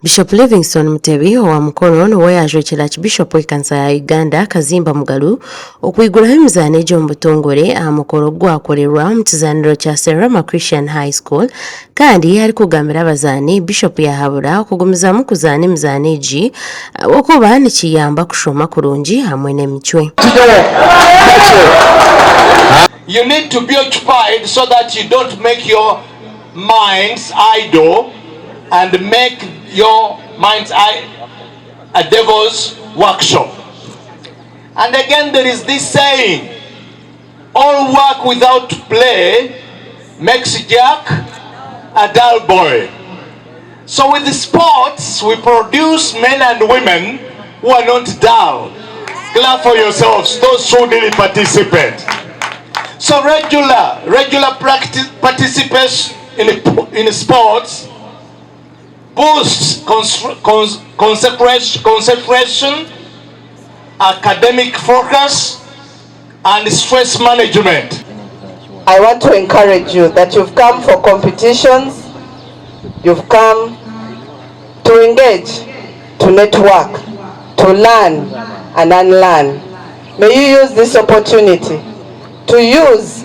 Bishop Livingstone Mutebi wa Mukono niwe yajwekera Archbishop w'Ekkanisa ya Uganda Kazimba Mugalu okuyiguraho emizaano egy'omu Butongore aha mukolo gwakolerwa mu kizaaniro kya Seroma Christian High School kandi ari kugambira abazaani Bishop yahabura okugumizamu kuzaana emizaano egi okuba nikiyamba kushoma kurungi hamwe n'emicwe. You need to be occupied so that you don't make your minds idle and make your mind's eye a devil's workshop. And again, there is this saying, all work without play makes Jack a dull boy. So with the sports, we produce men and women who are not dull. Clap for yourselves, those who really participate. So regular participation in sports boosts concentration, academic focus, and stress management. I want to encourage you that you've come for competitions, you've come to engage, to network, to learn and unlearn. May you use this opportunity to use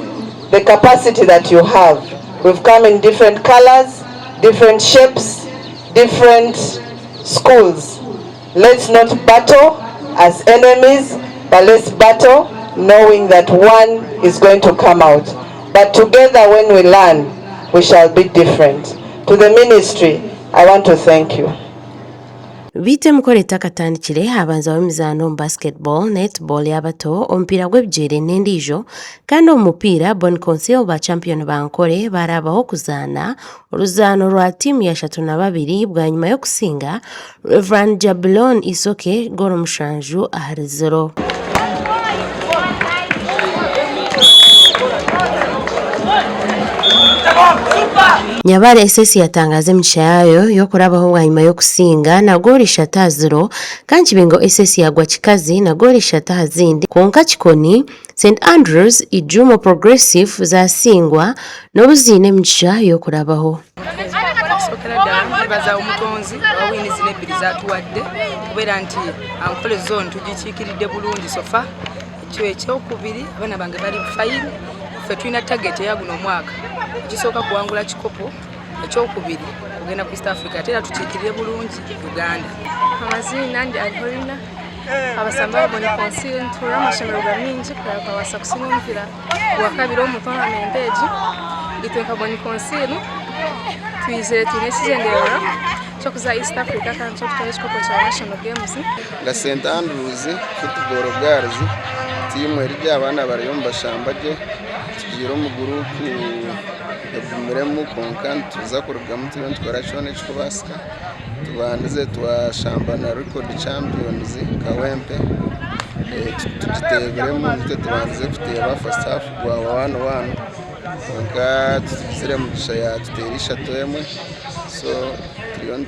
the capacity that you have. We've come in different colors, different shapes, different schools. Let's not battle as enemies, but let's battle knowing that one is going to come out. But together when we learn, we shall be different. To the ministry, I want to thank you. Bite mukore takatandikire abanza w'Emizaano basketball, netball y'abato, omupiira gw'ebigyere n'endiijo kandi omupiira Bon Council ba champion bankore barabaho kuzaana oluzaano lwa tiimu ya 32 bwa nyuma y'okusinga Reverend Jablon Isoke goro mushanju Ahari 0. Nyabare SS yatangaze emigisha yayo y'okurabaho bwa nyuma y'okusinga na goli 0 kandi Kibingo SS yagwa kikazi na goli 0 zindi konka Kikoni St Andrews Ijumo Progressive zasingwa n'obuzine emigisha y'okurabaho. Baza omutonzi wawini zine bbiri zatuwadde kubeera nti ankole zone tugikiikiridde bulungi sofa ekyo ekyokubiri abaana bange bali fine ffe tulina target ya guno mwaka ekisooka kuwangula kikopo ekyokubiri kugenda ku East Africa ate era tukiikirire bulungi Uganda. Amazina ndi Ahari abasamba Bon Council ntura amasomero gamingi kwawasa kusinga omupiira gwakabiri omu tournament egi gitwenka Bon Council twizere tunesizendera chokuza East Africa kandi chokutwara ekikopo kya National Games nga St Andrews Football Girls tiimu eri gy'abaana bariyo mubashamba gye tugiire omu gurupu egumiremu konka tuza kurugamu turiyo nitwara kyona ekikubasika tubandize twashamba na record champions Kawempe tugiteberemu nitwe tubandize kuteeba first half gwa 1-1 konka tugizire mugisha ya tutera 3-1 so turiyo